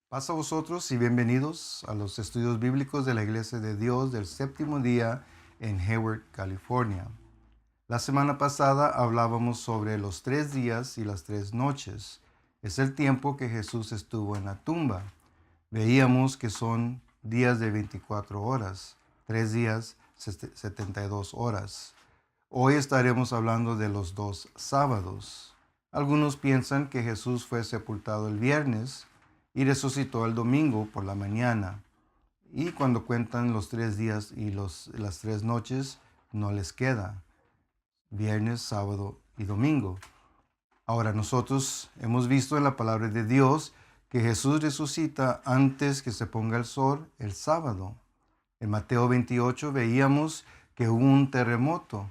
Paz a vosotros y bienvenidos a los estudios bíblicos de la Iglesia de Dios del séptimo día en Hayward, California. La semana pasada hablábamos sobre los 3 días y las 3 noches. Es el tiempo que Jesús estuvo en la tumba. Veíamos que son días de 24 horas, 3 días, 72 horas. Hoy estaremos hablando de los 2 sábados. Algunos piensan que Jesús fue sepultado el viernes y resucitó el domingo por la mañana. Y cuando cuentan los 3 días y las 3 noches, no les queda viernes, sábado y domingo. Ahora nosotros hemos visto en la palabra de Dios que Jesús resucita antes que se ponga el sol el sábado. En Mateo 28 veíamos que hubo un terremoto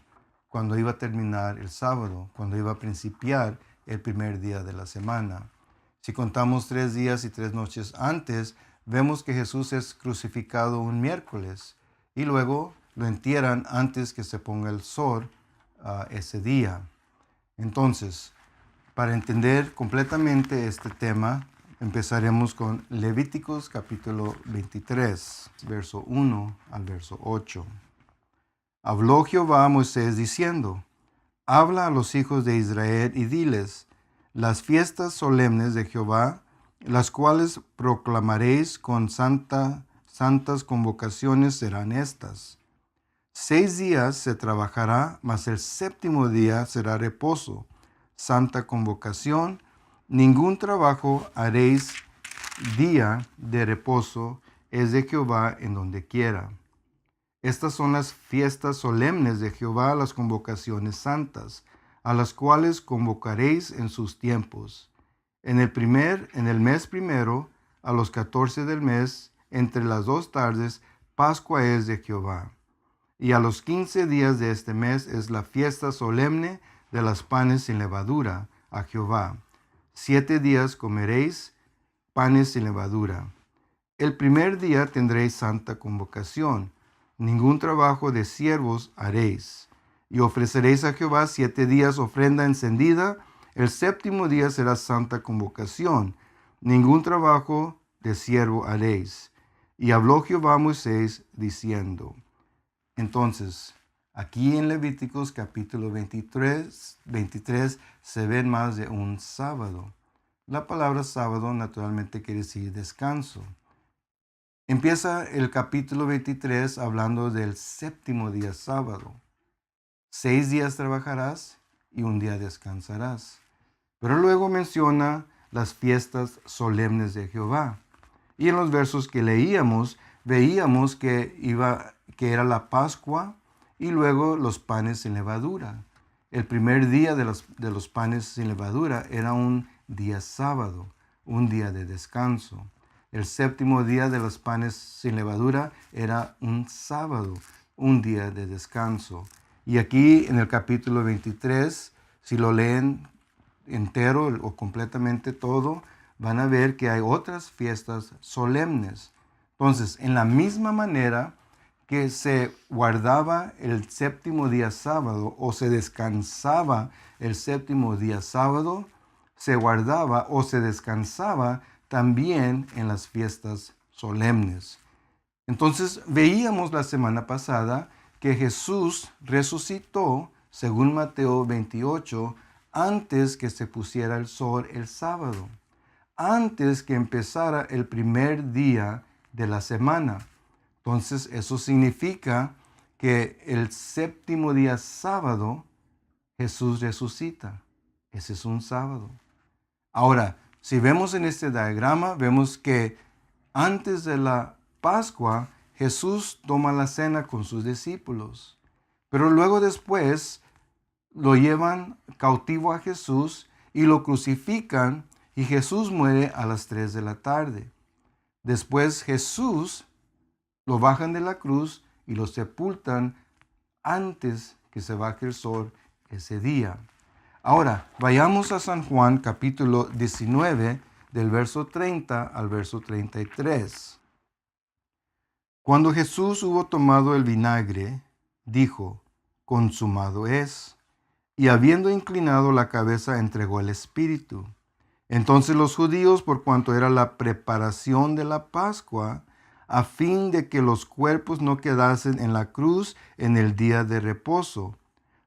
cuando iba a terminar el sábado, cuando iba a principiar el primer día de la semana. Si contamos 3 días y 3 noches antes, vemos que Jesús es crucificado un miércoles y luego lo entierran antes que se ponga el sol ese día. Entonces, para entender completamente este tema, empezaremos con Levíticos capítulo 23, verso 1 al verso 8. Habló Jehová a Moisés diciendo: Habla a los hijos de Israel y diles: Las fiestas solemnes de Jehová, las cuales proclamaréis con santas convocaciones, serán estas. 6 días se trabajará, mas el séptimo día será reposo, santa convocación. Ningún trabajo haréis, día de reposo es de Jehová en donde quiera. Estas son las fiestas solemnes de Jehová, las convocaciones santas, a las cuales convocaréis en sus tiempos. En el mes primero, a los 14 del mes, entre las 2 tardes, Pascua es de Jehová. Y a los 15 días de este mes es la fiesta solemne de las panes sin levadura a Jehová. 7 días comeréis panes sin levadura. El primer día tendréis santa convocación. Ningún trabajo de siervos haréis. Y ofreceréis a Jehová 7 días ofrenda encendida. El séptimo día será santa convocación. Ningún trabajo de siervo haréis. Y habló Jehová a Moisés diciendo. Entonces, aquí en Levíticos capítulo 23 se ven más de un sábado. La palabra sábado naturalmente quiere decir descanso. Empieza el capítulo 23 hablando del séptimo día sábado. 6 días trabajarás y un día descansarás. Pero luego menciona las fiestas solemnes de Jehová. Y en los versos que leíamos, veíamos que era la Pascua y luego los panes sin levadura. El primer día de los panes sin levadura era un día sábado, un día de descanso. El séptimo día de los panes sin levadura era un sábado, un día de descanso. Y aquí en el capítulo 23, si lo leen entero o completamente todo, van a ver que hay otras fiestas solemnes. Entonces, en la misma manera que se guardaba el séptimo día sábado o se descansaba el séptimo día sábado, se guardaba o se descansaba también en las fiestas solemnes. Entonces veíamos la semana pasada que Jesús resucitó, según Mateo 28, antes que se pusiera el sol el sábado, antes que empezara el primer día de la semana. Entonces eso significa que el séptimo día sábado Jesús resucita. Ese es un sábado. Ahora, si vemos en este diagrama, vemos que antes de la Pascua, Jesús toma la cena con sus discípulos. Pero luego después lo llevan cautivo a Jesús y lo crucifican y Jesús muere a las 3 de la tarde. Después Jesús lo bajan de la cruz y lo sepultan antes que se baje el sol ese día. Ahora, vayamos a San Juan capítulo 19 del verso 30 al verso 33. Cuando Jesús hubo tomado el vinagre, dijo: consumado es. Y habiendo inclinado la cabeza, entregó el espíritu. Entonces los judíos, por cuanto era la preparación de la Pascua, a fin de que los cuerpos no quedasen en la cruz en el día de reposo,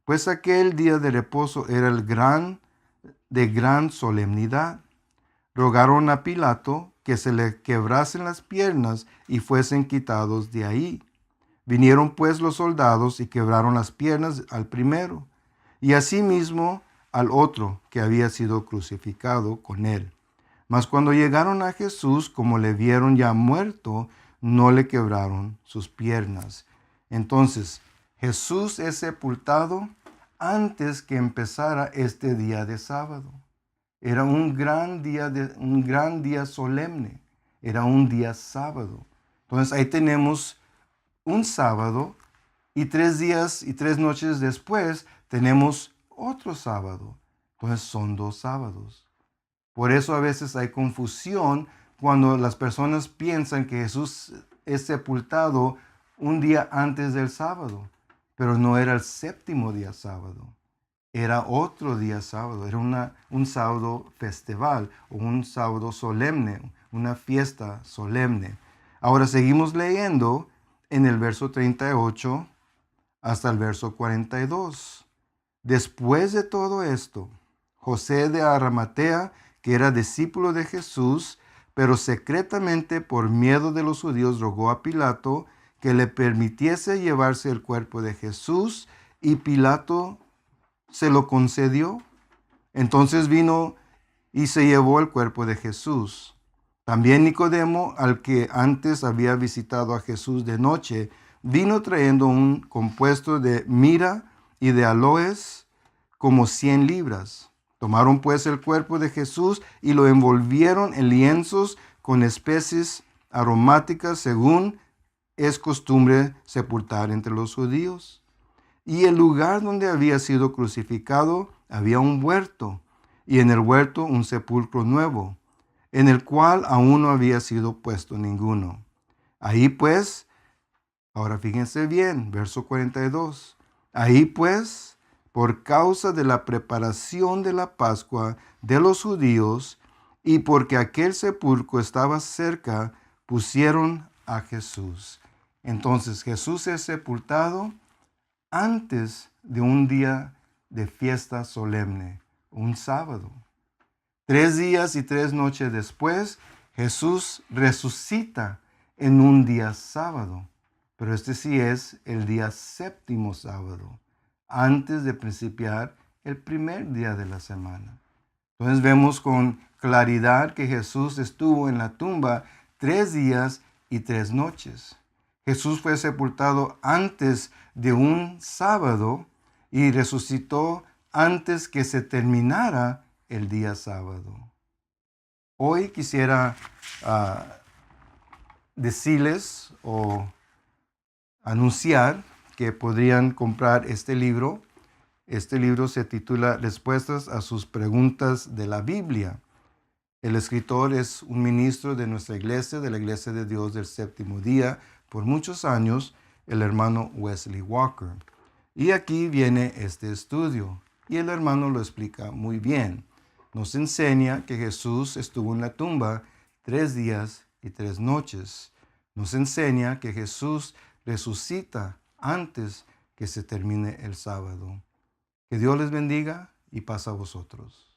pues aquel día de reposo era de gran solemnidad, rogaron a Pilato que se le quebrasen las piernas y fuesen quitados de ahí. Vinieron pues los soldados y quebraron las piernas al primero, y asimismo al otro que había sido crucificado con él. Mas cuando llegaron a Jesús, como le vieron ya muerto, no le quebraron sus piernas. Entonces, Jesús es sepultado antes que empezara este día de sábado. Era un gran día solemne. Era un día sábado. Entonces ahí tenemos un sábado y 3 días y 3 noches después tenemos otro sábado. Entonces son 2 sábados. Por eso a veces hay confusión cuando las personas piensan que Jesús es sepultado un día antes del sábado, pero no era el séptimo día sábado. Era otro día sábado, era un sábado festival o un sábado solemne, una fiesta solemne. Ahora seguimos leyendo en el verso 38 hasta el verso 42. Después de todo esto, José de Arimatea, que era discípulo de Jesús, pero secretamente por miedo de los judíos, rogó a Pilato que le permitiese llevarse el cuerpo de Jesús, y Pilato se lo concedió. Entonces vino y se llevó el cuerpo de Jesús. También Nicodemo, al que antes había visitado a Jesús de noche, vino trayendo un compuesto de mirra y de aloes, como 100 libras. Tomaron pues el cuerpo de Jesús y lo envolvieron en lienzos con especies aromáticas, según es costumbre sepultar entre los judíos. Y el lugar donde había sido crucificado había un huerto, y en el huerto un sepulcro nuevo, en el cual aún no había sido puesto ninguno. Ahí pues, ahora fíjense bien, verso 42. Ahí pues, por causa de la preparación de la Pascua de los judíos, y porque aquel sepulcro estaba cerca, pusieron a Jesús. Entonces Jesús es sepultado antes de un día de fiesta solemne, un sábado. 3 días y 3 noches después, Jesús resucita en un día sábado, pero este sí es el día séptimo sábado, antes de principiar el primer día de la semana. Entonces vemos con claridad que Jesús estuvo en la tumba 3 días y 3 noches. Jesús fue sepultado antes de un sábado y resucitó antes que se terminara el día sábado. Hoy quisiera decirles o anunciar que podrían comprar este libro. Este libro se titula Respuestas a sus preguntas de la Biblia. El escritor es un ministro de nuestra iglesia, de la Iglesia de Dios del Séptimo Día, por muchos años, el hermano Wesley Walker. Y aquí viene este estudio, y el hermano lo explica muy bien. Nos enseña que Jesús estuvo en la tumba 3 días y 3 noches. Nos enseña que Jesús resucita antes que se termine el sábado. Que Dios les bendiga y paz a vosotros.